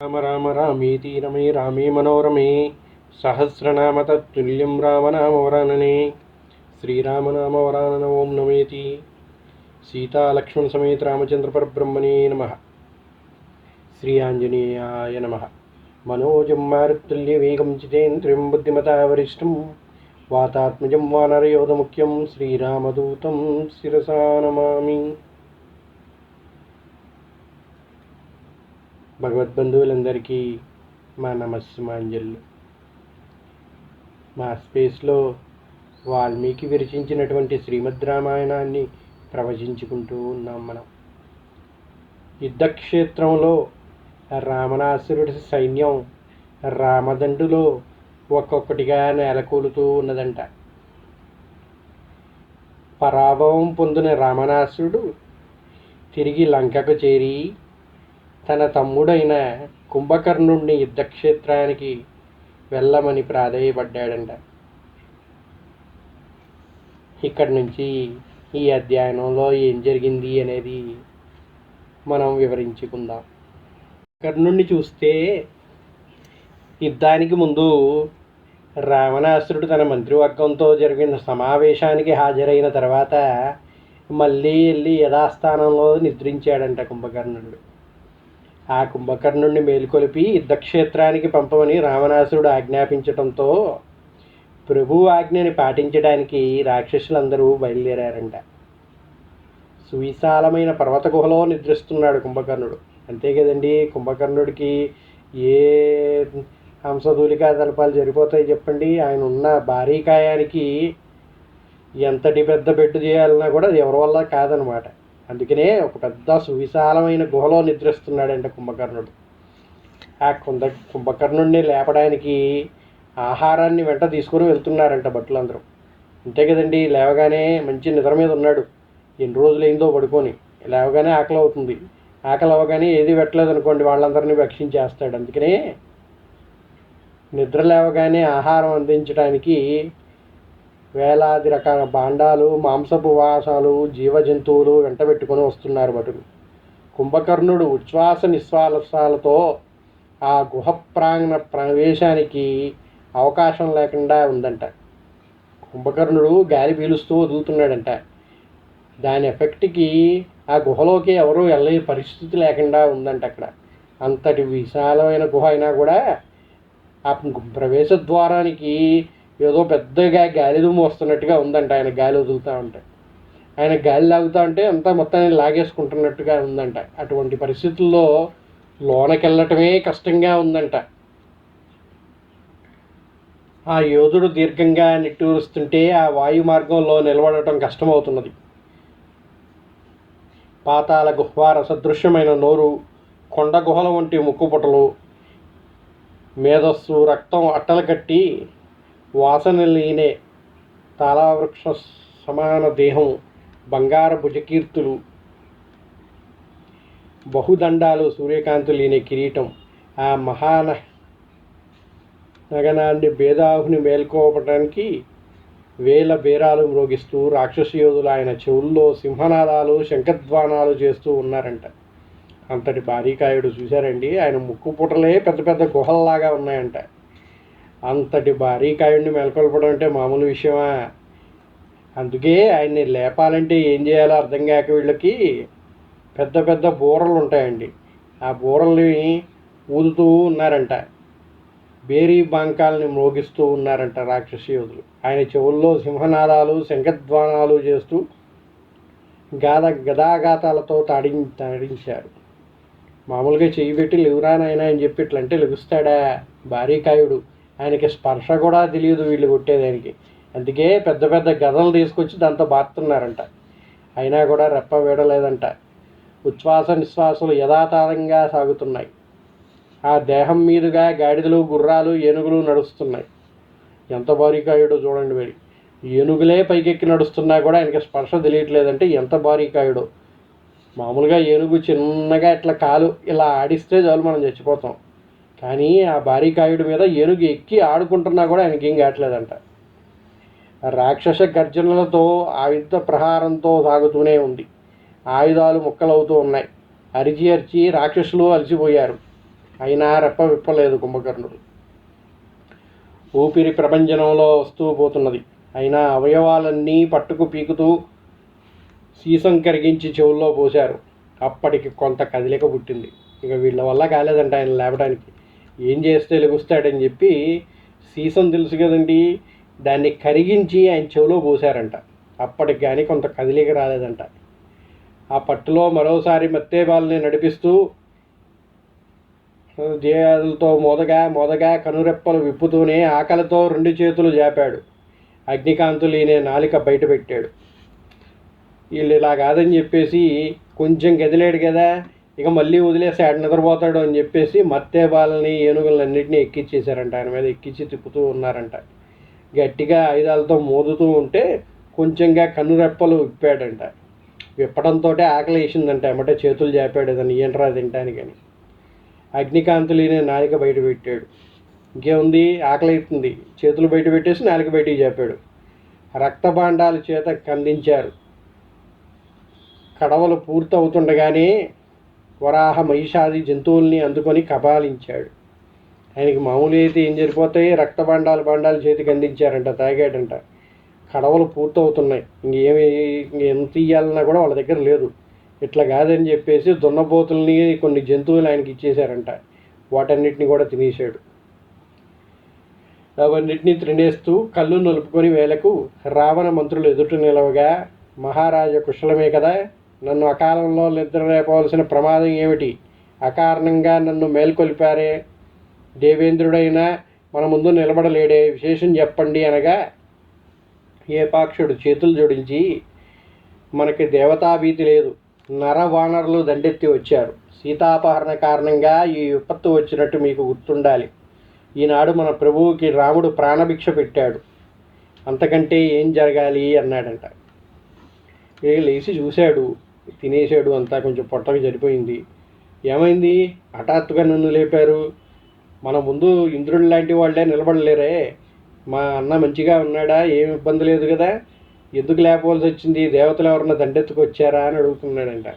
రామ రామ రామేతి రమే రామే మనోరమే సహస్రనామ తత్తుల్యం రామనామవరాననే శ్రీరామనామవరానన ఓం నమేతి సీతాలక్ష్మణ సమేత రామచంద్ర పరబ్రహ్మణే నమ. శ్రీ ఆంజనేయాయ నమ. మనోజం మారుతుల్యవేగం జితేంద్రియం బుద్ధిమతావరిష్టం వాతాత్మజం వానరయోధముఖ్యం శ్రీరామదూతం శిరసా నమామి. భగవద్బంధువులందరికీ మా నమస్సుమాంజలు. మా స్పేస్లో వాల్మీకి విరచించినటువంటి శ్రీమద్ రామాయణాన్ని ప్రవచించుకుంటూ ఉన్నాం మనం. యుద్ధక్షేత్రంలో రావణాసురుడి సైన్యం రామదండులో ఒక్కొక్కటిగా నేలకూలుతూ ఉన్నదంట. పరాభవం పొందిన రావణాసురుడు తిరిగి లంకకు చేరి తన తమ్ముడైన కుంభకర్ణుడిని యుద్ధక్షేత్రానికి వెళ్ళమని ప్రాధేయపడ్డాడంట. ఇక్కడి నుంచి ఈ అధ్యయనంలో ఏం జరిగింది అనేది మనం వివరించుకుందాం. కర్ణుడిని చూస్తే యుద్ధానికి ముందు రావణాసురుడు తన మంత్రివర్గంతో జరిగిన సమావేశానికి హాజరైన తర్వాత మళ్ళీ వెళ్ళి యథాస్థానంలో నిద్రించాడంట కుంభకర్ణుడు. ఆ కుంభకర్ణుడిని మేలుకొలిపి యుద్ధక్షేత్రానికి పంపమని రావణాసురుడు ఆజ్ఞాపించడంతో ప్రభు ఆజ్ఞని పాటించడానికి రాక్షసులందరూ బయలుదేరారంట. సువిశాలమైన పర్వత గుహలో నిద్రిస్తున్నాడు కుంభకర్ణుడు. అంతే కదండి, కుంభకర్ణుడికి ఏ హంసధూలికా తలపాలు సరిపోతాయి చెప్పండి. ఆయన ఉన్న భారీ కాయానికి ఎంతటి పెద్ద బెడ్ చేయాలన్నా కూడా అది ఎవరి వల్ల కాదనమాట. అందుకనే ఒక పెద్ద సువిశాలమైన గుహలో నిద్రిస్తున్నాడంట కుంభకర్ణుడు. ఆ కుంభకర్ణుడిని లేపడానికి ఆహారాన్ని వెంట తీసుకుని వెళ్తున్నారంట భటులందరూ. అంతే కదండి, లేవగానే మంచి నిద్ర మీద ఉన్నాడు, ఎన్ని రోజులైందో పడుకొని. లేవగానే ఆకలి అవుతుంది, ఆకలి అవ్వగానే ఏది పెట్టలేదు అనుకోండి వాళ్ళందరినీ భక్షించేస్తాడు. అందుకనే నిద్ర లేవగానే ఆహారం అందించడానికి వేలాది రకాల భాండాలు, మాంసపు వాసాలు, జీవజంతువులు వెంటబెట్టుకొని వస్తున్నారు భటులు. కుంభకర్ణుడు ఉచ్ఛ్వాస నిశ్వాసాలతో ఆ గుహ ప్రాంగణ ప్రవేశానికి అవకాశం లేకుండా ఉందంట. కుంభకర్ణుడు గాలి పీలుస్తూ వదులుతున్నాడంట. దాని ఎఫెక్ట్కి ఆ గుహలోకి ఎవరూ వెళ్ళే పరిస్థితి లేకుండా ఉందంట. అక్కడ అంతటి విశాలమైన గుహ అయినా కూడా ఆ ప్రవేశ ద్వారానికి ఏదో పెద్దగా గాలి దుమ్ము వస్తున్నట్టుగా ఉందంట. ఆయన గాలి వదులుతూ ఉంటే, ఆయన గాలి లాగుతూ ఉంటే అంతా మొత్తాన్ని లాగేసుకుంటున్నట్టుగా ఉందంట. అటువంటి పరిస్థితుల్లో లోనకెళ్ళటమే కష్టంగా ఉందంట. ఆ యోధుడు దీర్ఘంగా నిట్టూరుస్తుంటే ఆ వాయు మార్గంలో నిలబడటం కష్టమవుతున్నది. పాతాళ గుహ్వార సదృశ్యమైన నోరు, కొండ గుహల వంటి ముక్కుపుటలు, మేధస్సు, రక్తం అట్టలు కట్టి వాసన లేనే తాళవృక్ష సమాన దేహం, బంగారు భుజకీర్తులు, బహుదండాలు, సూర్యకాంతి లేని కిరీటం, ఆ నగనాన్ని భేదాహుని మేల్కోవటానికి వేల బేరాలు మ్రోగిస్తూ రాక్షస యోధులు ఆయన చెవుల్లో సింహనాదాలు, శంఖధ్వానాలు చేస్తూ ఉన్నారంట. అంతటి భారీకాయుడు చూశారండి. ఆయన ముక్కు పుటలే పెద్ద పెద్ద గుహల్లాగా ఉన్నాయంట. అంతటి భారీకాయుడిని మేల్కొల్పడం అంటే మామూలు విషయమా? అందుకే ఆయన్ని లేపాలంటే ఏం చేయాలో అర్థం కాక వీళ్ళకి పెద్ద పెద్ద బూరలు ఉంటాయండి. ఆ బూరల్ని ఊదుతూ ఉన్నారంట, బేరీ బాంకాలని మోగిస్తూ ఉన్నారంట రాక్షస యోధులు. ఆయన చెవుల్లో సింహనాదాలు, శంఖధ్వానాలు చేస్తూ గదాఘాతాలతో తాడించారు. మామూలుగా చెయ్యి పెట్టి లేవురానైనా అని చెప్పి ఇట్లంటే లెగుస్తాడా భారీకాయుడు? ఆయనకి స్పర్శ కూడా తెలియదు వీళ్ళు కొట్టేదానికి. అందుకే పెద్ద పెద్ద గదలు తీసుకొచ్చి దాంతో బారుతున్నారంట. అయినా కూడా రెప్ప వేయలేదంట. ఉచ్ఛ్వాస నిశ్వాసాలు యథాతథంగా సాగుతున్నాయి. ఆ దేహం మీదుగా గాడిదలు, గుర్రాలు, ఏనుగులు నడుస్తున్నాయి. ఎంత భారీకాయుడో చూడండి. మరి ఏనుగులే పైకెక్కి నడుస్తున్నా కూడా ఆయనకి స్పర్శ తెలియట్లేదంటే ఎంత భారీకాయుడో. మామూలుగా ఏనుగు చిన్నగా ఇట్లా కాలు ఇలా ఆడిస్తే చాలు మనం చచ్చిపోతాం. కానీ ఆ భారీకాయుడి మీద ఏనుగు ఎక్కి ఆడుకుంటున్నా కూడా ఆయనకేం కావట్లేదంట. రాక్షస గర్జనలతో ఆయుధ ప్రహారంతో సాగుతూనే ఉంది. ఆయుధాలు ముక్కలవుతూ ఉన్నాయి. అరిచి అరిచి రాక్షసులు అలసిపోయారు. అయినా రెప్ప విప్పలేదు కుంభకర్ణుడు. ఊపిరి ప్రభంజనంలో వస్తూ పోతున్నది. అయినా అవయవాలన్నీ పట్టుకు పీకుతూ సీసం కరిగించి చెవుల్లో పోశారు. అప్పటికి కొంత కదిలిక పుట్టింది. ఇక వీళ్ళ వల్ల కాలేదంట ఆయన లేపడానికి. ఏం చేస్తే లెగుస్తాడని చెప్పి సీసం తెలుసు కదండి, దాన్ని కరిగించి ఆయన చెవిలో పోశారంట. అప్పటికి కానీ కొంత కదిలిక రాలేదంట. ఆ పట్టులో మరోసారి మత్తేబాల్ని నడిపిస్తూ దేహాలతో మోదగా కనురెప్పలు విప్పుతూనే ఆకలితో 2 చేతులు జాపాడు. అగ్నికాంతులీనే నాలిక బయట పెట్టాడు. వీళ్ళు ఇలా కాదని చెప్పేసి కొంచెం కదిలాడు కదా, ఇక మళ్ళీ వదిలేసి ఆడ నిద్రపోతాడు అని చెప్పేసి మత్తేబాలని ఏనుగులన్నింటినీ ఎక్కించేశారంట. ఆయన మీద ఎక్కించి తిప్పుతూ ఉన్నారంట. గట్టిగా ఆయుధాలతో మోదుతూ ఉంటే కొంచెంగా కన్నురెప్పలు విప్పాడంట. విప్పడంతో ఆకలి వేసిందంట. ఎమ్మటే చేతులు జాపాడు దాన్ని ఏంట్రా తింటానికని. అగ్నికాంతులీనే నాలిక బయట పెట్టాడు. ఇంకేముంది, ఆకలి అవుతుంది, చేతులు బయట పెట్టేసి నాలిక బయటికి చెప్పాడు. రక్తభాండాల చేత కందించారు. కడవలు పూర్తవుతుండగానే వరాహ మహిషాది జంతువుల్ని అందుకొని కబాలించాడు. ఆయనకి మామూలు అయితే ఏం సరిపోతాయి, భాండాలు చేతికి అందించారంట. తాగాడంట. కడవలు పూర్తవుతున్నాయి, ఎంత ఇయ్యాలన్నా కూడా వాళ్ళ దగ్గర లేదు. ఇట్లా కాదని చెప్పేసి దున్నపోతుల్ని కొన్ని జంతువులు ఆయనకి ఇచ్చేశారంట. వాటన్నిటిని కూడా తినేశాడు. అవన్నిటినీ తినేస్తూ కళ్ళు నలుపుకొని వేలకు రావణ మంత్రులు ఎదుట నిలవగా, మహారాజా కుశలమే కదా, నన్ను అకాలంలో నిద్రలేపవలసిన ప్రమాదం ఏమిటి, అకారణంగా నన్ను మేల్కొల్పారే, దేవేంద్రుడైనా మన ముందు నిలబడలేడే, విశేషం చెప్పండి అనగా, ఏపాక్షుడు చేతులు జోడించి, మనకి దేవతాభీతి లేదు, నరవానరులు దండెత్తి వచ్చారు. సీతాపహరణ కారణంగా ఈ విపత్తు వచ్చినట్టు మీకు గుర్తుండాలి. ఈనాడు మన ప్రభువుకి రాముడు ప్రాణభిక్ష పెట్టాడు, అంతకంటే ఏం జరగాలి అన్నాడంట. లేచి చూశాడు, తినేశాడు, అంతా కొంచెం పొట్టకి సరిపోయింది. ఏమైంది, హఠాత్తుగా నన్ను లేపారు, మన ముందు ఇంద్రుడు లాంటి వాళ్ళే నిలబడలేరే, మా అన్న మంచిగా ఉన్నాడా, ఏం ఇబ్బంది లేదు కదా, ఎందుకు లేపవలసి వచ్చింది, దేవతలు ఎవరన్నా దండెత్తుకు వచ్చారా అని అడుగుతున్నాడంట.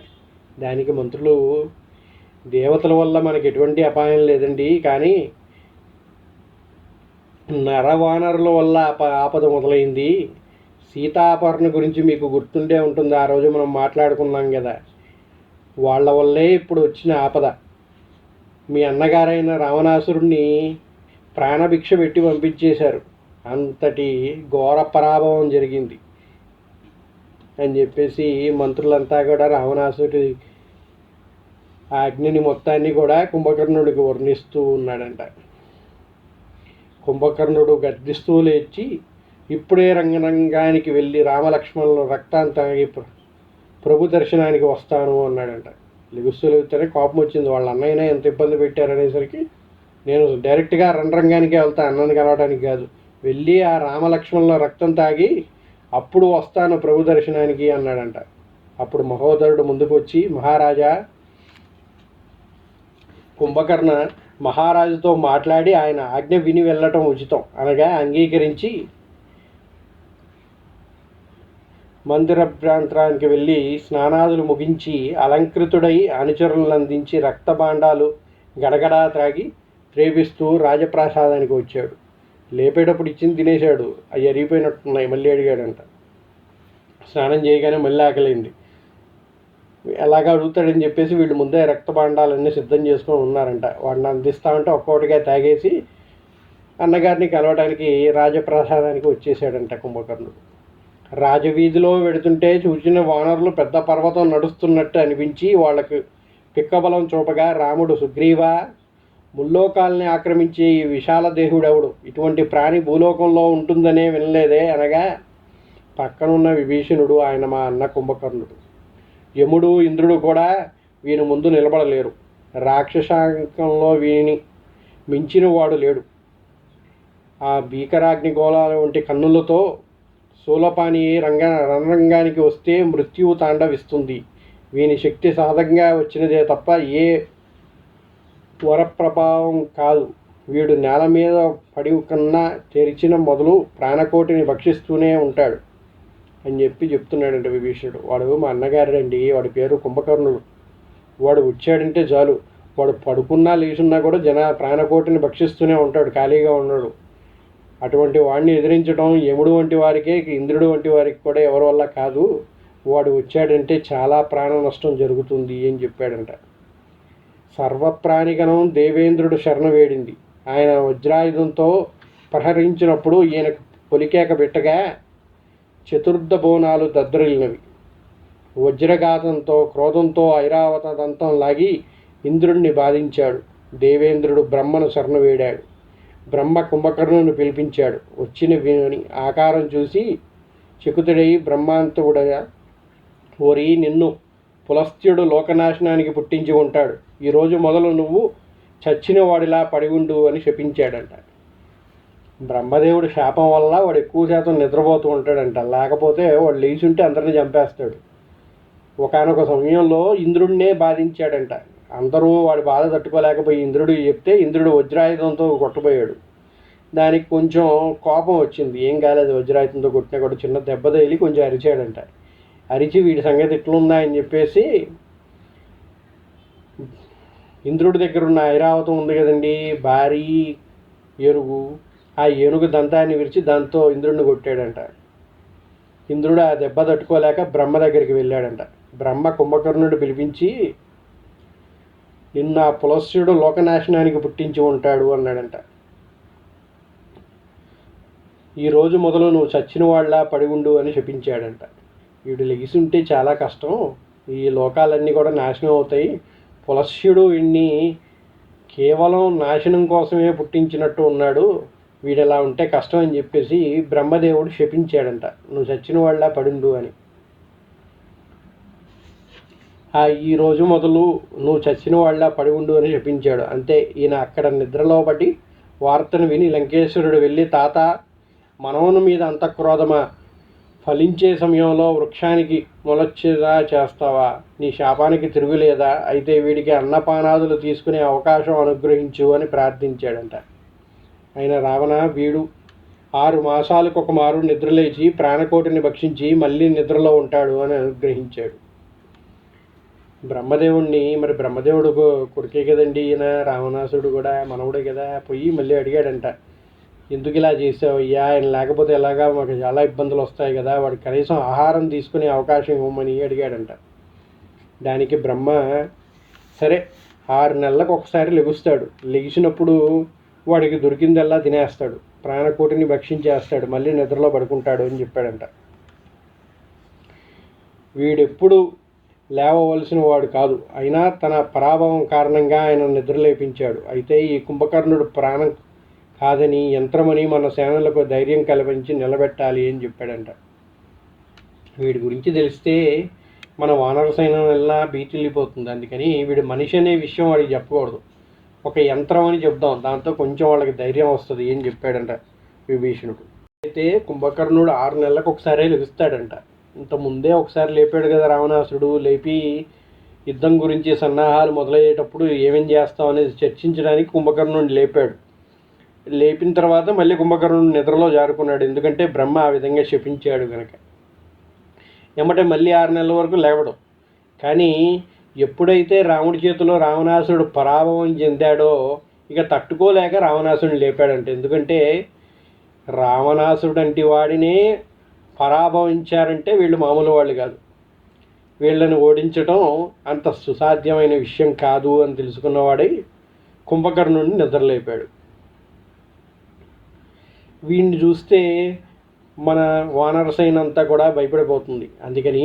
దానికి మంత్రులు, దేవతల వల్ల మనకి ఎటువంటి అపాయం లేదండి, కానీ నరవానరుల వల్ల ఆపద మొదలైంది. సీతాపహరణ గురించి మీకు గుర్తుండే ఉంటుంది, ఆ రోజు మనం మాట్లాడుకున్నాం కదా, వాళ్ళ వల్లే ఇప్పుడు వచ్చిన ఆపద. మీ అన్నగారైన రావణాసురుణ్ణి ప్రాణభిక్ష పెట్టి పంపించేశారు, అంతటి ఘోర పరాభవం జరిగింది అని చెప్పేసి మంత్రులంతా కూడా రావణాసుడి ఆ అగ్నిని మొత్తాన్ని కూడా కుంభకర్ణుడికి వర్ణిస్తూ ఉన్నాడంట. కుంభకర్ణుడు గర్జిస్తూ లేచి, ఇప్పుడే రంగరంగానికి వెళ్ళి రామలక్ష్మణుల రక్తాన్ని తాగి ప్రభు దర్శనానికి వస్తాను అన్నాడంట. లెగుస్తూనే కోపం వచ్చింది. వాళ్ళ అన్నయ్యనే ఎంత ఇబ్బంది పెట్టారనేసరికి, నేను డైరెక్ట్గా రణరంగానికే వెళ్తా, అన్నని కలవడానికి కాదు, వెళ్ళి ఆ రామలక్ష్మణుల రక్తం తాగి అప్పుడు వస్తాను ప్రభు దర్శనానికి అన్నాడంట. అప్పుడు మహోదరుడు ముందుకు వచ్చి, మహారాజా, కుంభకర్ణ మహారాజుతో మాట్లాడి ఆయన ఆజ్ఞ విని వెళ్ళటం ఉచితం అనగా అంగీకరించి మందిర ప్రాంతానికి వెళ్ళి స్నానాదులు ముగించి అలంకృతుడై అనుచరులను అందించి రక్తభాండాలు గడగడా త్రాగి ప్రేమిస్తూ రాజప్రాసాదానికి వచ్చాడు. లేపేటప్పుడు ఇచ్చింది తినేశాడు, అవి అరిగిపోయినట్టున్నాయి, మళ్ళీ అడిగాడంట. స్నానం చేయగానే మళ్ళీ ఆకలింది. ఎలాగా అడుగుతాడని చెప్పేసి వీళ్ళు ముందే రక్తభాండాలన్నీ సిద్ధం చేసుకొని ఉన్నారంట. వాడిని అందిస్తామంటే ఒక్కొక్కటిగా తాగేసి అన్నగారిని కలవడానికి రాజప్రాసాదానికి వచ్చేసాడంట కుంభకర్ణుడు. రాజవీధిలో వెడుతుంటే చూసిన వానరులు పెద్ద పర్వతం నడుస్తున్నట్టు అనిపించి వాళ్ళకు పిక్కబలం చూపగా, రాముడు, సుగ్రీవ, ముల్లోకాల్ని ఆక్రమించే ఈ విశాల దేహుడెవడు, ఇటువంటి ప్రాణి భూలోకంలో ఉంటుందనే వినలేదే అనగా, పక్కనున్న విభీషణుడు, ఆయన మా అన్న కుంభకర్ణుడు. యముడు, ఇంద్రుడు కూడా వీని ముందు నిలబడలేరు, రాక్షసాంకంలో వీని మించిన వాడు లేడు. ఆ భీకరాగ్ని గోళాల వంటి కన్నులతో శూలపాణి రణరంగానికి వస్తే మృత్యువు తాండవిస్తుంది. వీని శక్తి సహజంగా వచ్చినదే తప్ప ఏ వరప్రభావం కాదు. వీడు నేల మీద పడి కన్నా తెరిచిన మొదలు ప్రాణకోటిని భక్షిస్తూనే ఉంటాడు అని చెప్తున్నాడంటే విభీషణుడు. వాడు మా అన్నగారండి, వాడి పేరు కుంభకర్ణుడు. వాడు వచ్చాడంటే చాలు వాడు పడుకున్నా లేచున్నా కూడా ప్రాణకోటిని భక్షిస్తూనే ఉంటాడు, ఖాళీగా ఉన్నాడు. అటువంటి వాడిని ఎదిరించడం యముడు వంటి వారికే, ఇంద్రుడు వంటి వారికి కూడా ఎవరి వల్ల కాదు. వాడు వచ్చాడంటే చాలా ప్రాణ నష్టం జరుగుతుంది అని చెప్పాడంట. సర్వప్రాణిగణం దేవేంద్రుడు శరణ వేడింది. ఆయన వజ్రాయుధంతో ప్రహరించినప్పుడు ఈయనకు పొలికేక బిట్టగా చతుర్థ బోనాలు దద్దరిల్లినవి. వజ్రఘాతంతో క్రోధంతో ఐరావత దంతం లాగి ఇంద్రుడిని బాధించాడు. దేవేంద్రుడు బ్రహ్మను శరణ వేడాడు. బ్రహ్మ కుంభకర్ణుని పిలిపించాడు. వచ్చిన విని ఆకారం చూసి చకుతుడై బ్రహ్మాంతుడగా, ఓరి నిన్ను పులస్త్యుడు లోకనాశనానికి పుట్టించి ఉంటాడు. ఈరోజు మొదలు నువ్వు చచ్చిన వాడిలా పడి ఉండు అని శపించాడంట. బ్రహ్మదేవుడి శాపం వల్ల వాడు ఎక్కువ శాతం నిద్రపోతూ ఉంటాడంట. లేకపోతే వాడు లేచుంటే అందరిని చంపేస్తాడు. ఒకానొక సమయంలో ఇంద్రుడినే బాధించాడంట. అందరూ వాడి బాధ తట్టుకోలేకపోయి ఇంద్రుడికి చెప్తే ఇంద్రుడు వజ్రాయుధంతో కొట్టబోయాడు. దానికి కొంచెం కోపం వచ్చింది. ఏం కాలేదు, వజ్రాయుధంతో కొట్టినా కూడా చిన్న దెబ్బ తగిలి కొంచెం అరిచాడంట. అరిచి వీడి సంగతి ఎట్లుందా అని చెప్పేసి ఇంద్రుడి దగ్గర ఉన్న ఐరావతం ఉంది కదండి, భారీ ఏనుగు, ఆ ఏనుగు దంతాన్ని విరిచి దాంతో ఇంద్రుడిని కొట్టాడంట. ఇంద్రుడు ఆ దెబ్బ తట్టుకోలేక బ్రహ్మ దగ్గరికి వెళ్ళాడంట. బ్రహ్మ కుంభకర్ణుడు పిలిపించి, నిన్న పులస్త్యుడు లోకనాశనానికి పుట్టించి ఉంటాడు అన్నాడంట. ఈరోజు మొదలు నువ్వు చచ్చిన వాళ్ళ పడి ఉండు అని శపించాడంట. వీడు లెగిసుంటే చాలా కష్టం, ఈ లోకాలన్నీ కూడా నాశనం అవుతాయి. పులస్త్యుడు వీడిని కేవలం నాశనం కోసమే పుట్టించినట్టు ఉన్నాడు, వీడెలా ఉంటే కష్టం అని చెప్పేసి బ్రహ్మదేవుడు శపించాడంట. నువ్వు చచ్చిన వాళ్ళ పడిండు అని. ఈరోజు మొదలు నువ్వు చచ్చిన వాళ్ళ పడి ఉండు అని చెప్పించాడు. అంతే. ఈయన అక్కడ నిద్రలో పడి వార్తను విని లంకేశ్వరుడు వెళ్ళి, తాత మనవను మీద అంత క్రోధమా? ఫలించే సమయంలో వృక్షానికి మొలొచ్చేదా చేస్తావా? నీ శాపానికి తిరుగులేదా? అయితే వీడికి అన్నపానాదులు తీసుకునే అవకాశం అనుగ్రహించు అని ప్రార్థించాడంట. ఆయన రావణ, వీడు 6 మాసాలకు ఒక మారు నిద్రలేచి ప్రాణకోటిని భక్షించి మళ్ళీ నిద్రలో ఉంటాడు అని అనుగ్రహించాడు బ్రహ్మదేవుణ్ణి. మరి బ్రహ్మదేవుడు కొడుకే కదండి ఈయన, రావణాసుడు కూడా మనవుడే కదా. పోయి మళ్ళీ అడిగాడంట, ఎందుకు ఇలా చేసావు అయ్యా, ఆయన లేకపోతే ఎలాగా, మాకు చాలా ఇబ్బందులు వస్తాయి కదా, వాడికి కనీసం ఆహారం తీసుకునే అవకాశం ఇవ్వమని అడిగాడంట. దానికి బ్రహ్మ, సరే 6 నెలలకు ఒకసారి లెగుస్తాడు, లెగిసినప్పుడు వాడికి దొరికిందల్లా తినేస్తాడు, ప్రాణకోటిని భక్షించేస్తాడు, మళ్ళీ నిద్రలో పడుకుంటాడు అని చెప్పాడంట. వీడెప్పుడు లేవవలసిన వాడు కాదు, అయినా తన పరాభవం కారణంగా ఆయన నిద్రలేపించాడు. అయితే ఈ కుంభకర్ణుడు ప్రాణం కాదని యంత్రమని మన సేనలకు ధైర్యం కల్పించి నిలబెట్టాలి అని చెప్పాడంట. వీడి గురించి తెలిస్తే మన వానర సైన్యం వల్ల బీతిల్లిపోతుంది. అందుకని వీడు మనిషి అనే విషయం వాడికి చెప్పకూడదు, ఒక యంత్రం అని చెప్దాం, దాంతో కొంచెం వాళ్ళకి ధైర్యం వస్తుంది అని చెప్పాడంట విభీషణుడు. అయితే కుంభకర్ణుడు 6 నెలలకు ఒకసారి లెగుస్తాడంట. ఇంత ముందే ఒకసారి లేపాడు కదా రావణాసుడు. లేపి యుద్ధం గురించి సన్నాహాలు మొదలయ్యేటప్పుడు ఏమేం చేస్తాం అనేది చర్చించడానికి కుంభకర్ణుడిని లేపాడు. లేపిన తర్వాత మళ్ళీ కుంభకర్ణుడు నిద్రలో జారుకున్నాడు, ఎందుకంటే బ్రహ్మ ఆ విధంగా శపించాడు కనుక. ఏమంటే మళ్ళీ 6 నెలల వరకు లేవడం. కానీ ఎప్పుడైతే రాముడి చేతిలో రావణాసుడు పరాభవం చెందాడో ఇక తట్టుకోలేక రావణాసుడిని లేపాడంటే. ఎందుకంటే రావణాసుడు అంటి వాడినే పరాభవించారంటే వీళ్ళు మామూలు వాళ్ళు కాదు, వీళ్ళని ఓడించడం అంత సుసాధ్యమైన విషయం కాదు అని తెలుసుకున్నవాడై కుంభకర్ణుడిని నిద్రలేపాడు. వీడిని చూస్తే మన వానర సైన్యం అంతా కూడా భయపడిపోతుంది. అందుకని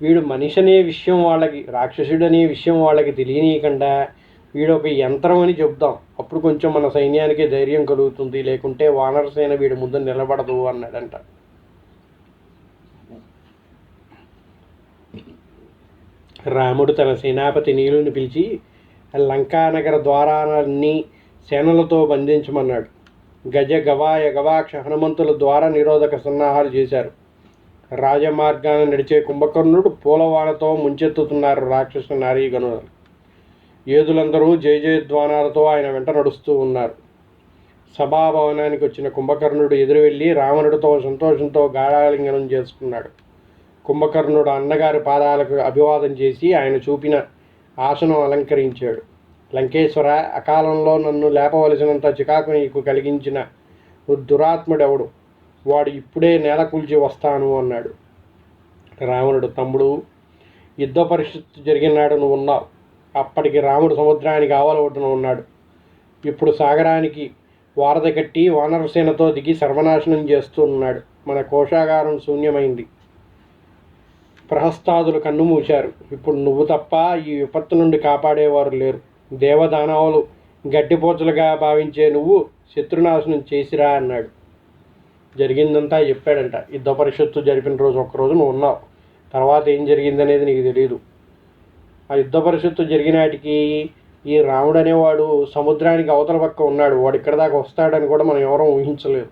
వీడు మనిషి అనే విషయం వాళ్ళకి, రాక్షసుడు అనే విషయం వాళ్ళకి తెలియనీయకుండా వీడు ఒక యంత్రం అని చెప్దాం, అప్పుడు కొంచెం మన సైన్యానికి ధైర్యం కలుగుతుంది, లేకుంటే వానర సేన వీడి ముందు నిలబడదు అన్నాడంట. రాముడు తన సేనాపతి నీలుని పిలిచి లంకానగర ద్వారాలన్నీ సేనలతో బంధించమన్నాడు. గజ గవాయ గవాక్ష హనుమంతుల ద్వార నిరోధక సన్నాహాలు చేశారు. రాజమార్గాన నడిచే కుంభకర్ణుడు పూలవానతో ముంచెత్తుతున్నారు రాక్షస నారీగణులు. యోధులందరూ జయ జయధ్వానాలతో ఆయన వెంట నడుస్తూ ఉన్నారు. సభాభవనానికి వచ్చిన కుంభకర్ణుడు ఎదురు వెళ్ళి రావణుడితో సంతోషంతో గాఢాలింగనం చేసుకున్నాడు. కుంభకర్ణుడు అన్నగారి పాదాలకు అభివాదం చేసి ఆయన చూపిన ఆసనం అలంకరించాడు. లంకేశ్వర, అకాలంలో నన్ను లేపవలసినంత చికాకు నీకు కలిగించిన దురాత్ముడెవడు? వాడు ఇప్పుడే నేల కూల్చి వస్తాను అన్నాడు. రావణుడు, తమ్ముడు, యుద్ధ పరిస్థితి జరిగినాడు నువ్వు ఉన్నావు. అప్పటికి రాముడు సముద్రానికి ఆవల ఒడ్డున ఉన్నాడు. ఇప్పుడు సాగరానికి వారధి కట్టి వానరసేనతో దిగి సర్వనాశనం చేస్తూ ఉన్నాడు. మన కోశాగారం శూన్యమైంది. ప్రహస్తాదులు కన్ను మూశారు. ఇప్పుడు నువ్వు తప్ప ఈ విపత్తు నుండి కాపాడేవారు లేరు. దేవదానవులు గడ్డిపోచలుగా భావించే నువ్వు శత్రునాశనం చేసిరా అన్నాడు. జరిగిందంతా చెప్పాడంట. యుద్ధ పరిషత్తు జరిపిన రోజు ఒక్కరోజు నువ్వు ఉన్నావు. తర్వాత ఏం జరిగిందనేది నీకు తెలియదు. ఆ యుద్ధ పరిషత్తు జరిగినాటికి ఈ రాముడు అనేవాడు సముద్రానికి అవతల పక్క ఉన్నాడు. వాడు ఇక్కడ దాకా వస్తాడని కూడా మనం ఎవరూ ఊహించలేదు.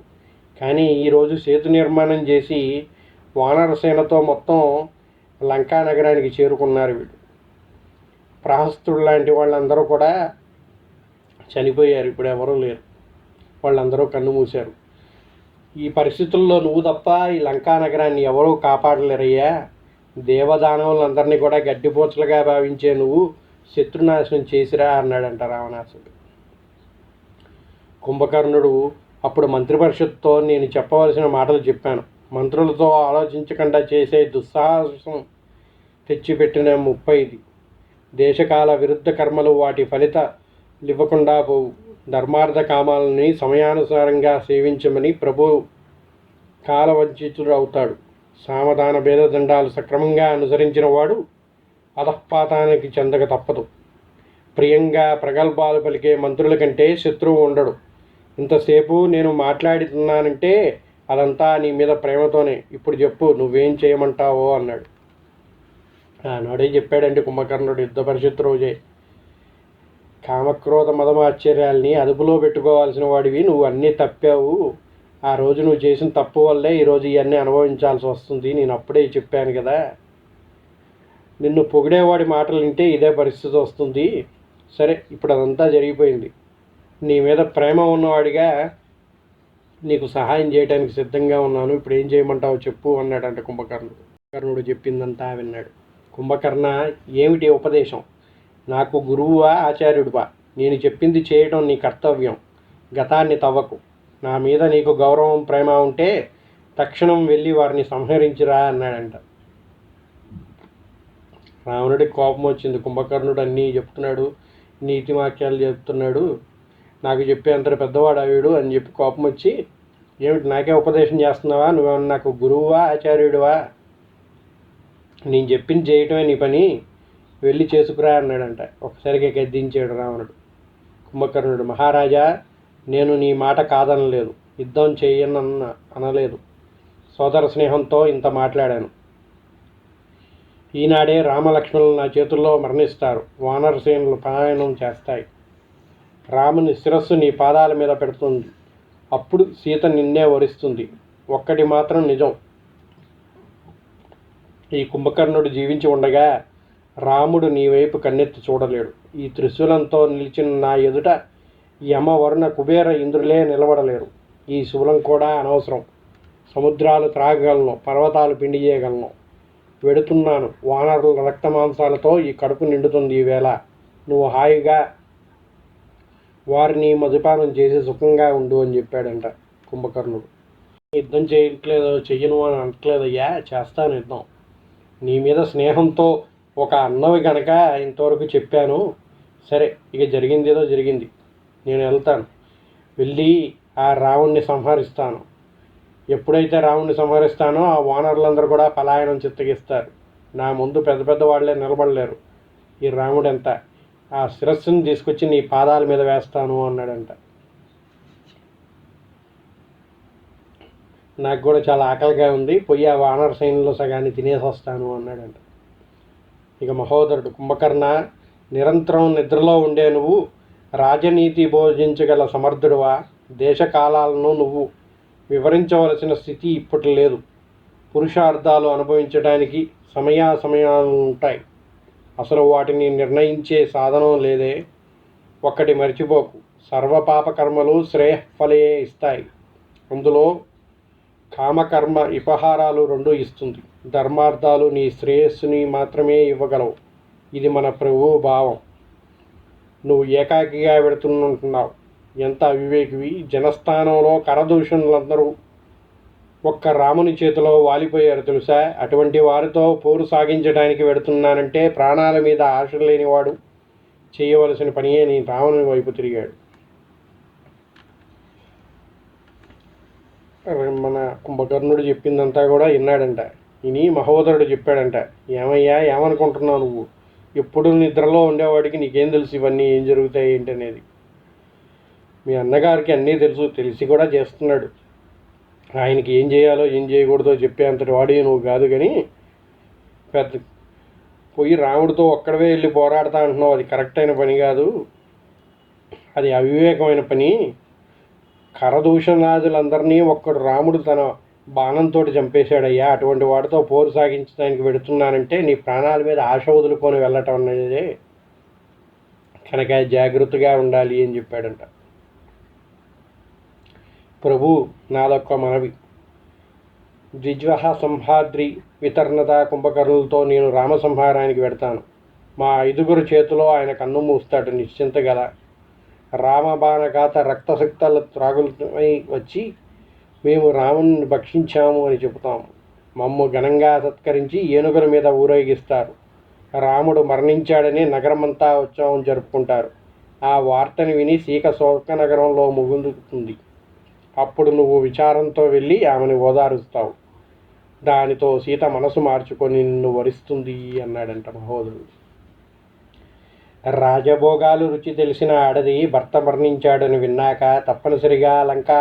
కానీ ఈరోజు సేతు నిర్మాణం చేసి వానరసేనతో మొత్తం లంకా నగరానికి చేరుకున్నారు వీడు. ప్రహస్తుడు లాంటి వాళ్ళందరూ కూడా చనిపోయారు. ఇప్పుడు ఎవరూ లేరు. వాళ్ళందరూ కన్ను మూశారు. ఈ పరిస్థితుల్లో నువ్వు తప్ప ఈ లంకా నగరాన్ని ఎవరూ కాపాడలేరయ్యా. దేవదానవులందరినీ కూడా గడ్డిపోచలుగా భావించే నువ్వు శత్రునాశనం చేసిరా అన్నాడంట రావణాసుడు. కుంభకర్ణుడు అప్పుడు మంత్రిపరిషత్తుతో నేను చెప్పవలసిన మాటలు చెప్పాను. మంత్రులతో ఆలోచించకుండా చేసే దుస్సాహసం తెచ్చిపెట్టిన 30 దేశకాల విరుద్ధ కర్మలు వాటి ఫలితాలివ్వకుండా పోవు. ధర్మార్థ కామాలని సమయానుసారంగా సేవించమని ప్రభు కాలవంచితుడు అవుతాడు. సామధాన భేదదండాలు సక్రమంగా అనుసరించిన వాడు అధఃపాతానికి చెందక తప్పదు. ప్రియంగా ప్రగల్భాలు పలికే మంత్రుల కంటే శత్రువు ఉండడు. ఇంతసేపు నేను మాట్లాడుతున్నానంటే అదంతా నీ మీద ప్రేమతోనే. ఇప్పుడు చెప్పు, నువ్వేం చేయమంటావో అన్నాడు. ఆనాడే చెప్పాడంటే కుంభకర్ణుడు యుద్ధ పరిషత్తు రోజే. కామక్రోధ మదమాశ్చర్యాల్ని అదుపులో పెట్టుకోవాల్సిన వాడివి నువ్వు అన్నీ తప్పావు. ఆ రోజు నువ్వు చేసిన తప్పు వల్లే ఈరోజు ఇవన్నీ అనుభవించాల్సి వస్తుంది. నేను అప్పుడే చెప్పాను కదా. నిన్ను పొగిడేవాడి మాటలు వింటే ఇదే పరిస్థితి వస్తుంది. సరే, ఇప్పుడు అదంతా జరిగిపోయింది. నీ మీద ప్రేమ ఉన్నవాడిగా నీకు సహాయం చేయడానికి సిద్ధంగా ఉన్నాను. ఇప్పుడు ఏం చేయమంటావో చెప్పు అన్నాడంట కుంభకర్ణుడు. కుంభకర్ణుడు చెప్పిందంతా విన్నాడు. కుంభకర్ణ, ఏమిటి ఉపదేశం? నాకు గురువువా ఆచార్యుడివా? నేను చెప్పింది చేయడం నీ కర్తవ్యం. గతాన్ని తవ్వకు. నా మీద నీకు గౌరవం ప్రేమ ఉంటే తక్షణం వెళ్ళి వారిని సంహరించిరా అన్నాడంట. రావణుడికి కోపం వచ్చింది. కుంభకర్ణుడు అన్నీ చెప్తున్నాడు, నీతి వాక్యాలు చెప్తున్నాడు, నాకు చెప్పే అంత పెద్దవాడు వీడు అని చెప్పి కోపం వచ్చి, ఏమిటి నాకే ఉపదేశం చేస్తున్నావా? నువ్వేమన్నా నాకు గురువువా ఆచార్యుడివా? నేను చెప్పింది చేయటమే నీ పని, వెళ్ళి చేసుకురా అన్నాడంట. ఒకసారిగా గద్దించాడు రావణుడు. కుంభకర్ణుడు, మహారాజా, నేను నీ మాట కాదనలేదు, యుద్ధం అనలేదు. సోదర స్నేహంతో ఇంత మాట్లాడాను. ఈనాడే రామలక్ష్మణులు నా చేతుల్లో మరణిస్తారు. వానరసేనలు పలాయనం చేస్తాయి. రాముని శిరస్సు నీ పాదాల మీద పెడుతుంది. అప్పుడు సీత నిన్నే వరిస్తుంది. ఒక్కటి మాత్రం నిజం, ఈ కుంభకర్ణుడు జీవించి ఉండగా రాముడు నీ వైపు కన్నెత్తి చూడలేడు. ఈ త్రిశూలంతో నిలిచిన నా ఎదుట యమ, వరుణ, కుబేర, ఇంద్రులే నిలబడలేరు. ఈ శూలం కూడా అనవసరం. సముద్రాలు త్రాగగలను, పర్వతాలు పిండి చేయగలను. వెడుతున్నాను. వానరుల రక్తమాంసాలతో ఈ కడుపు నిండుతుంది. ఈవేళ నువ్వు హాయిగా వారిని మధుపానం చేసి సుఖంగా ఉండు అని చెప్పాడంట కుంభకర్ణుడు. యుద్ధం చెయ్యను అని అనట్లేదయ్యా, చేస్తాను యుద్ధం. నీ మీద స్నేహంతో ఒక అన్నవి గనక ఇంతవరకు చెప్పాను. సరే, ఇక జరిగింది ఏదో జరిగింది. నేను వెళ్తాను. వెళ్ళి ఆ రావణ్ణి సంహరిస్తాను. ఎప్పుడైతే రావణ్ణి సంహరిస్తానో ఆ వానరులందరూ కూడా పలాయనం చిత్తగిస్తారు. నా ముందు పెద్ద పెద్ద వాళ్ళే నిలబడలేరు. ఈ రాముడు ఎంత, ఆ శిరస్సుని తీసుకొచ్చి నీ పాదాల మీద వేస్తాను అన్నాడంట. నాకు కూడా చాలా ఆకలిగా ఉంది, పోయి ఆ వానర సైన్యంలో సగాన్ని తినేసి వస్తాను అన్నాడంట. ఇక మహోదరుడు, కుంభకర్ణ, నిరంతరం నిద్రలో ఉండే నువ్వు రాజనీతి బోధించగల సమర్థుడువా? దేశకాలాలను నువ్వు వివరించవలసిన స్థితి ఇప్పటి లేదు. పురుషార్థాలు అనుభవించడానికి సమయాలు ఉంటాయి. అసలు వాటిని నిర్ణయించే సాధనం లేదే. ఒక్కటి మర్చిపోకు, సర్వపాపకర్మలు శ్రేయఫలే ఇస్తాయి. అందులో కామకర్మ విపహారాలు 2 ఇస్తుంది. ధర్మార్థాలు నీ శ్రేయస్సుని మాత్రమే ఇవ్వగలవు. ఇది మన ప్రభువు భావం. నువ్వు ఏకాకిగా పెడుతుంటున్నావు. ఎంత అవివేకివి. జనస్థానంలో కరదూషణులందరూ ఒక్క రాముని చేతిలో వాలిపోయారు తెలుసా. అటువంటి వారితో పోరు సాగించడానికి వెడుతున్నానంటే ప్రాణాల మీద ఆశ లేనివాడు చేయవలసిన పనియే. నీ రాముని వైపు తిరిగాడు. మన కుంభకర్ణుడు చెప్పిందంతా కూడా విన్నాడంట. ఇని మహోదరుడు చెప్పాడంట, ఏమయ్యా ఏమనుకుంటున్నావు నువ్వు? ఎప్పుడు నిద్రలో ఉండేవాడికి నీకేం తెలుసు ఇవన్నీ ఏం జరుగుతాయి ఏంటి అనేది? మీ అన్నగారికి అన్నీ తెలుసు, తెలిసి కూడా చేస్తున్నాడు. ఆయనకి ఏం చేయాలో ఏం చేయకూడదో చెప్పేంతటి వాడి నువ్వు కాదు. కానీ పెద్ద పోయి రాముడితో ఒక్కడవే వెళ్ళి పోరాడతా అంటున్నావు. అది కరెక్ట్ అయిన పని కాదు, అది అవివేకమైన పని. కరదూషణాదులందరినీ ఒక్కడు రాముడు తన బాణంతో చంపేశాడయ్యా. అటువంటి వాడితో పోరు సాగించడానికి వెడుతున్నానంటే నీ ప్రాణాల మీద ఆశ వదులుకొని వెళ్ళటం అనేది కనుక జాగ్రత్తగా ఉండాలి అని చెప్పాడంట. ప్రభు, నాదొక్క మనవి. ద్విజ్వహ సంహాద్రి వితర్ణత కుంభకర్ణులతో నేను రామ సంహారానికి వెడతాను. మా 5గురు చేతిలో ఆయన కన్ను మూస్తాడు నిశ్చింత గల. రామబాణఘాత రక్తశక్తల త్రాగులమై వచ్చి మేము రాముని భక్షించాము అని చెబుతాము. మమ్ము ఘనంగా సత్కరించి ఏనుగుల మీద ఊరేగిస్తారు. రాముడు మరణించాడని నగరమంతా ఉత్సవం జరుపుకుంటారు. ఆ వార్తని విని సీక శోక నగరంలో ముగుందుతుంది. అప్పుడు నువ్వు విచారంతో వెళ్ళి ఆమెను ఓదారుస్తావు. దానితో సీత మనసు మార్చుకొని నిన్ను వరిస్తుంది అన్నాడంట మహోదరుడు. రాజభోగాలు రుచి తెలిసిన ఆడది భర్త మరణించాడని విన్నాక తప్పనిసరిగా లంకా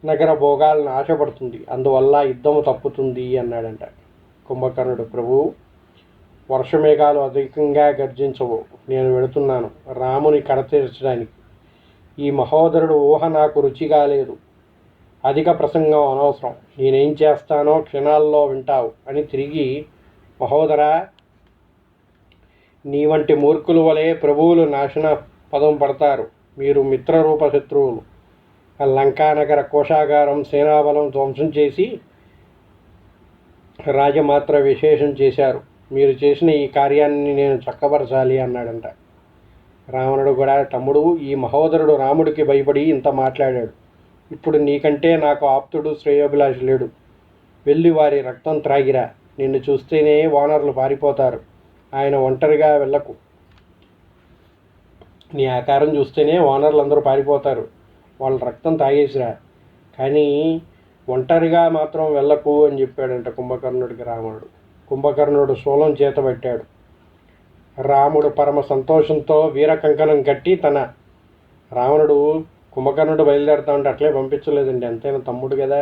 నగర భోగాలను ఆశపడుతుంది. అందువల్ల యుద్ధము తప్పుతుంది అన్నాడంట. కుంభకర్ణుడు, ప్రభు, వర్షమేఘాలు అధికంగా గర్జించవు. నేను వెళుతున్నాను రాముని కడతీర్చడానికి. ఈ మహోదరుడు ఊహ నాకు రుచిగా లేదు. అధిక ప్రసంగం అనవసరం. నేనేం చేస్తానో క్షణాల్లో వింటావు అని తిరిగి, మహోదరా, నీ వంటి మూర్ఖుల వలె ప్రభువులు నాశన పదం పడతారు. మీరు మిత్రరూప శత్రువులు. లంకానగర కోశాగారం సేనాబలం ధ్వంసం చేసి రాజమాత్ర విశేషం చేశారు. మీరు చేసిన ఈ కార్యాన్ని నేను చక్కబరచాలి అన్నాడంట. రావణుడు కూడా, తమ్ముడు, ఈ మహోదరుడు రాముడికి భయపడి ఇంత మాట్లాడాడు. ఇప్పుడు నీకంటే నాకు ఆప్తుడు శ్రేయోభిలాషి లేడు. వెళ్ళి వారి రక్తం త్రాగిరా. నిన్ను చూస్తేనే వానరులు పారిపోతారు. ఆయన ఒంటరిగా వెళ్ళకు. నీ ఆకారం చూస్తేనే వానరులు అందరూ పారిపోతారు. వాళ్ళ రక్తం తాగేసిరా, కానీ ఒంటరిగా మాత్రం వెళ్ళకు అని చెప్పాడంట కుంభకర్ణుడికి రావణుడు. కుంభకర్ణుడు శూలం చేతబట్టాడు. రాముడు పరమ సంతోషంతో వీర కంకణం కట్టి రావణుడు కుంభకర్ణుడు బయలుదేరుతా ఉంటే అట్లే పంపించలేదండి. ఎంతైనా తమ్ముడు కదా,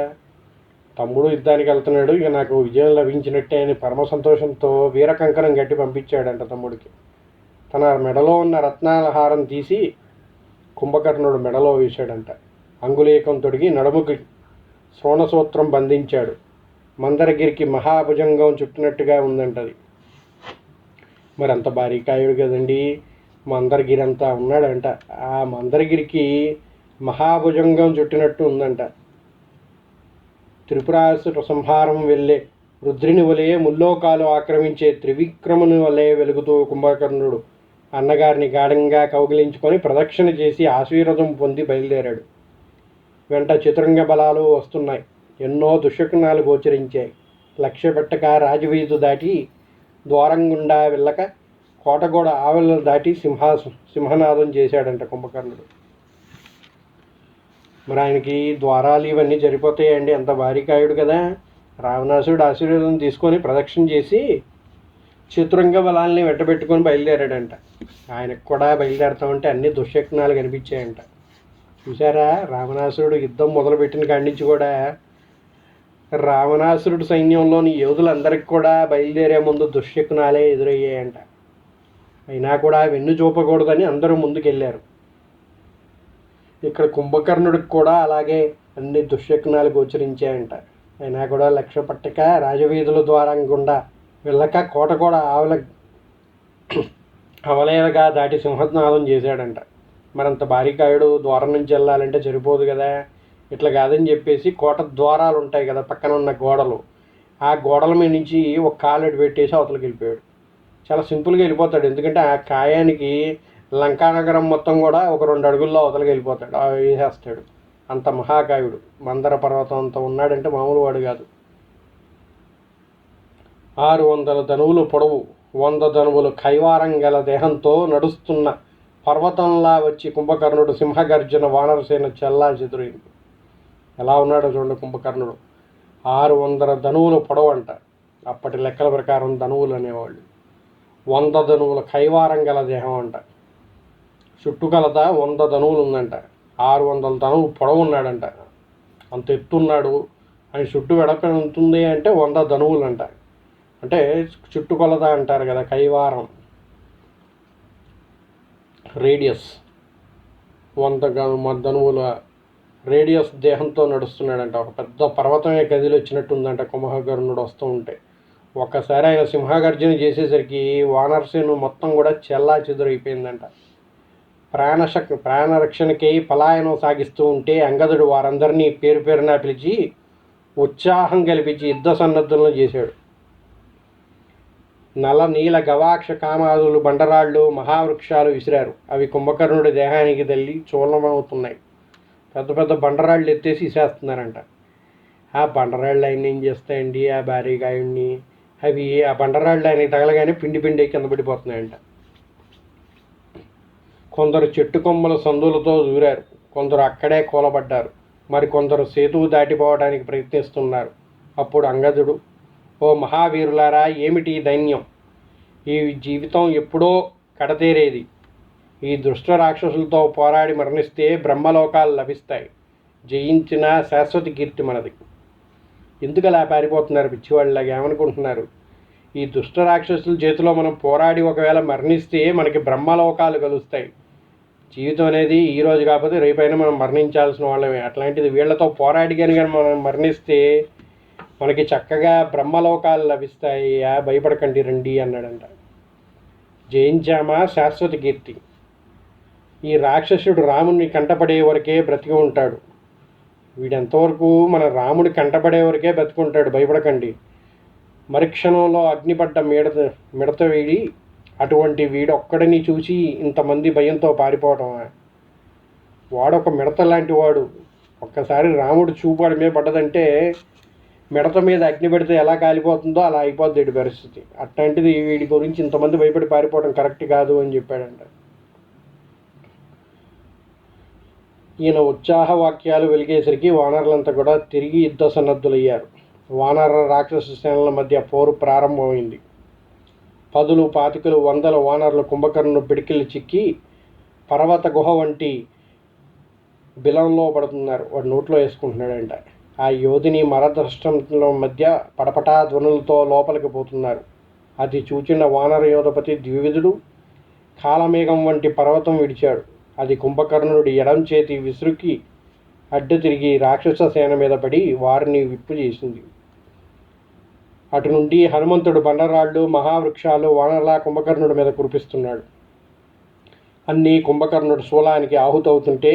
తమ్ముడు యుద్ధానికి వెళ్తున్నాడు, ఇక నాకు విజయం లభించినట్టే అని పరమ సంతోషంతో వీర కంకణం కట్టి పంపించాడంట తమ్ముడికి. తన మెడలో ఉన్న రత్నాల హారం తీసి కుంభకర్ణుడు మెడలో వేశాడంట. అంగుళీకం తొడిగి నడుముకి శ్రోణసూత్రం బంధించాడు. మందరగిరికి మహాభుజంగం చుట్టినట్టుగా ఉందంటది. మరి అంత బారీకాయుడు కదండి మందరగిరి అంతా ఉన్నాడంట. ఆ మందరగిరికి మహాభుజంగం చుట్టినట్టు ఉందంట. త్రిపురాసుర సంహారం వెళ్ళే రుద్రుని వలె ముల్లోకాలు ఆక్రమించే త్రివిక్రముని వలె వెలుగుతూ కుంభకర్ణుడు అన్నగారిని గాఢంగా కౌగిలించుకొని ప్రదక్షిణ చేసి ఆశీర్వాదం పొంది బయలుదేరాడు. వెంట చతురంగ బలాలు వస్తున్నాయి. ఎన్నో దుశ్శకునాలు గోచరించాయి. లక్ష్య పెట్టక రాజవీధు దాటి ద్వారం గుండా వెళ్ళక కోటగోడ ఆవెల దాటి సింహనాదం చేశాడంట కుంభకర్ణుడు. మరి ఆయనకి ద్వారాలు ఇవన్నీ సరిపోతాయండి, అంత భారీకాయుడు కదా. రావణాసురుడు ఆశీర్వాదం తీసుకొని ప్రదక్షిణ చేసి చతురంగ బలాల్ని వెంటబెట్టుకొని బయలుదేరాడంట. ఆయనకు కూడా బయలుదేరుతామంటే అన్ని దుశ్శకునాలు కనిపించాయంట. చూసారా, రావణాసురుడు యుద్ధం మొదలుపెట్టిన కాడి నుంచి కూడా రావణాసురుడు సైన్యంలోని యోధులందరికీ కూడా బయలుదేరే ముందు దుశ్శకునాలే ఎదురయ్యాయంట. అయినా కూడా వెన్ను చూపకూడదని అందరూ ముందుకెళ్ళారు. ఇక్కడ కుంభకర్ణుడికి కూడా అలాగే అన్ని దుశ్శకునాలు గోచరించాయంట. అయినా కూడా లక్ష్య పట్టక రాజవీధుల ద్వారం గుండా వెళ్ళక కోట కూడా అవలేలగా దాటి సింహనాదం చేశాడంట. మరంత భారీకాయుడు ద్వారం నుంచి వెళ్ళాలంటే సరిపోదు కదా. ఇట్లా కాదని చెప్పేసి కోట ద్వారాలు ఉంటాయి కదా, పక్కన ఉన్న గోడలు, ఆ గోడల మీద నుంచి ఒక కాలెడు పెట్టేసి అవతలకి వెళ్ళిపోయాడు. చాలా సింపుల్గా వెళ్ళిపోతాడు. ఎందుకంటే ఆ కాయానికి లంకానగరం మొత్తం కూడా ఒక 2 అడుగుల్లో అవతలకి వెళ్ళిపోతాడు, వేసేస్తాడు. అంత మహాకాయుడు. మందర పర్వతం అంత ఉన్నాడంటే మామూలు వాడు కాదు. 600 ధనువులు పొడవు, 100 ధనువులు కైవారం గల దేహంతో నడుస్తున్న పర్వతంలా వచ్చి కుంభకర్ణుడు సింహగర్జన వానరసేన చెల్లా చెదురైంది. ఎలా ఉన్నాడో చూడండి కుంభకర్ణుడు. 600 ధనువులు పొడవు అంట, అప్పటి లెక్కల ప్రకారం ధనువులు అనేవాళ్ళు. 100 ధనువుల కైవారం గల దేహం అంట, చుట్టుకలత 100 ధనువులు ఉందంట. 600 ధనువులు పొడవు ఉన్నాడంట, అంత ఎత్తున్నాడు. అని చుట్టూ వెడప ఉంటుంది అంటే 100 ధనువులు అంట. అంటే చుట్టుకొలత అంటారు కదా, కైవారం రేడియస్, 100 ధనువుల రేడియస్ దేహంతో నడుస్తున్నాడంట. ఒక పెద్ద పర్వతమే కదిలి వచ్చినట్టుందంట కుంభకర్ణుడు వస్తూ ఉంటే. ఒక్కసారి ఆయన సింహగర్జన చేసేసరికి వానరసేను మొత్తం కూడా చెల్లా చెదురైపోయిందంట. ప్రాణరక్షణకై పలాయనం సాగిస్తూ ఉంటే అంగదుడు వారందరినీ పేరు పేరున పిలిచి ఉత్సాహం కల్పించి యుద్ధ సన్నద్ధులను చేశాడు. నల నీల గవాక్ష కామాదులు బండరాళ్ళు మహావృక్షాలు విసిరారు. అవి కుంభకర్ణుడి దేహానికి తల్లి చూర్ణమవుతున్నాయి. పెద్ద పెద్ద బండరాళ్ళు ఎత్తేసి ఇసేస్తున్నారంట. ఆ బండరాళ్ళు ఆయన ఏం చేస్తాయండి, ఆ భారీగాయుడిని అవి ఆ బండరాళ్ళు ఆయనకి తగలగానే పిండి పిండి కింద పడిపోతున్నాయంట. కొందరు చెట్టు కొమ్మల సందులతో దూరారు, కొందరు అక్కడే కూలబడ్డారు, మరి కొందరు సేతువు దాటిపోవడానికి ప్రయత్నిస్తున్నారు. అప్పుడు అంగదుడు, ఓ మహావీరులారా, ఏమిటి దైన్యం? ఈ జీవితం ఎప్పుడో కడతేరేది. ఈ దుష్ట రాక్షసులతో పోరాడి మరణిస్తే బ్రహ్మలోకాలు లభిస్తాయి. జయించిన శాశ్వత కీర్తి మనది. ఎందుకు అలా పారిపోతున్నారు పిచ్చివాళ్ళలాగా? ఏమనుకుంటున్నారు? ఈ దుష్ట రాక్షసుల చేతిలో మనం పోరాడి ఒకవేళ మరణిస్తే మనకి బ్రహ్మలోకాలు కలుస్తాయి. జీవితం అనేది ఈరోజు కాకపోతే రేపైనా మనం మరణించాల్సిన వాళ్ళమే. అట్లాంటిది వీళ్ళతో పోరాడి కనుక మనం మరణిస్తే మనకి చక్కగా బ్రహ్మలోకాలు లభిస్తాయి. భయపడకండి రండి అన్నాడంట. జయించామా శాశ్వత కీర్తి. ఈ రాక్షసుడు రాముడిని కంటపడే వరకే బ్రతికి ఉంటాడు. వీడెంతవరకు మన రాముడి కంటపడే వరకే బ్రతికుంటాడు, భయపడకండి. మరుక్షణంలో అగ్నిపడ్డ మిడత వీడి అటువంటి వీడొక్కడిని చూసి ఇంతమంది భయంతో పారిపోవటమా? వాడొక మిడత లాంటి వాడు. ఒక్కసారి రాముడు చూపు వాడి మీద పడ్డదంటే మిడత మీద అగ్ని పెడితే ఎలా కాలిపోతుందో అలా అయిపోద్ది వీడి పరిస్థితి. అట్లాంటిది వీడి గురించి ఇంతమంది భయపడి పారిపోవడం కరెక్ట్ కాదు అని చెప్పాడంట. ఈయన ఉత్సాహ వాక్యాలు వెలిగేసరికి వానరులంతా కూడా తిరిగి యుద్ధ సన్నద్ధులయ్యారు. వానర రాక్షస సేనల మధ్య పోరు ప్రారంభమైంది. 10 20 100 వానరులు కుంభకర్ణుడు పిడికిళ్ళు చిక్కి పర్వత గుహ వంటి బిలంలో పడుతున్నారు. వాడు నోట్లో వేసుకుంటున్నాడంట. ఆ యోధిని మరదృష్టంలో మధ్య పడపటా ధ్వనులతో లోపలికి పోతున్నారు. అది చూచిన వానర యోధపతి ద్వివిధుడు కాలమేఘం వంటి పర్వతం విడిచాడు. అది కుంభకర్ణుడి ఎడం చేతి విసురుకి అడ్డు తిరిగి రాక్షస సేన మీద పడి వారిని విప్పు చేసింది. అటు నుండి హనుమంతుడు బండరాళ్ళు మహావృక్షాలు వానరలా కుంభకర్ణుడి మీద కురిపిస్తున్నాడు. అన్నీ కుంభకర్ణుడు శూలానికి ఆహుతవుతుంటే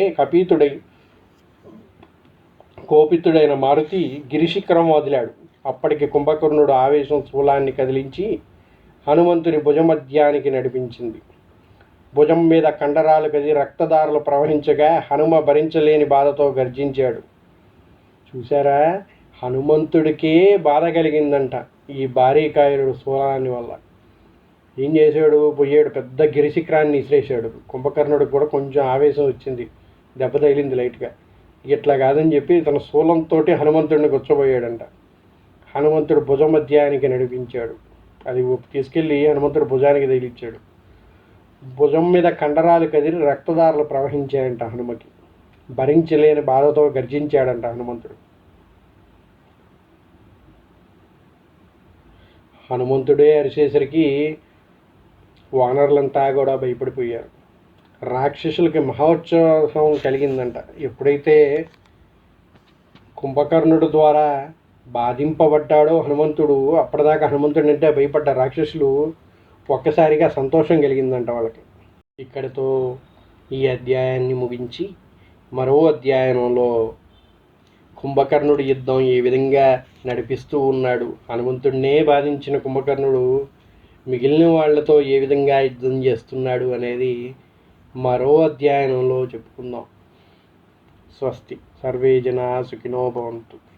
కోపితుడైన మారుతి గిరిశిఖరం వదిలాడు. అప్పటికి కుంభకర్ణుడు ఆవేశం శూలాన్ని కదిలించి హనుమంతుని భుజమధ్యానికి నడిపించింది. భుజం మీద కండరాలు కది రక్తదారులు ప్రవహించగా హనుమ భరించలేని బాధతో గర్జించాడు. చూసారా, హనుమంతుడికే బాధ కలిగిందంట ఈ భారీకాయుడు శూలాన్ని వల్ల. ఏం చేశాడు? పోయాడు, పెద్ద గిరిశిఖరాన్ని విసిరేశాడు. కుంభకర్ణుడికి కూడా కొంచెం ఆవేశం వచ్చింది, దెబ్బ తగిలింది లైట్గా. ఇట్లా కాదని చెప్పి తన శూలంతో హనుమంతుడిని గుచ్చబోయాడంట. హనుమంతుడు భుజం మధ్యానికి నడిపించాడు. అది తీసుకెళ్ళి హనుమంతుడు భుజానికి తగిలిచ్చాడు. భుజం మీద కండరాలు కదిలి రక్తదారులు ప్రవహించాయంట హనుమకి. భరించలేని బాధతో గర్జించాడంట హనుమంతుడు. హనుమంతుడే అరిచేసరికి వానరులంతా కూడా భయపడిపోయారు. రాక్షసులకి మహోత్సవం కలిగిందంట. ఎప్పుడైతే కుంభకర్ణుడు ద్వారా బాధింపబడ్డాడో హనుమంతుడు, అప్పటిదాకా హనుమంతుడు అంటే భయపడ్డ రాక్షసులు ఒక్కసారిగా సంతోషం కలిగిందంట వాళ్ళకి. ఇక్కడితో ఈ అధ్యాయాన్ని ముగించి మరో అధ్యాయంలో కుంభకర్ణుడి యుద్ధం ఏ విధంగా నడిపిస్తూ ఉన్నాడు, హనుమంతుడినే బాధించిన కుంభకర్ణుడు మిగిలిన వాళ్లతో ఏ విధంగా యుద్ధం చేస్తున్నాడు అనేది మరో అధ్యయనంలో చెప్పుకుందాం. స్వస్తి. సర్వే జనా సుఖినో భవంతు.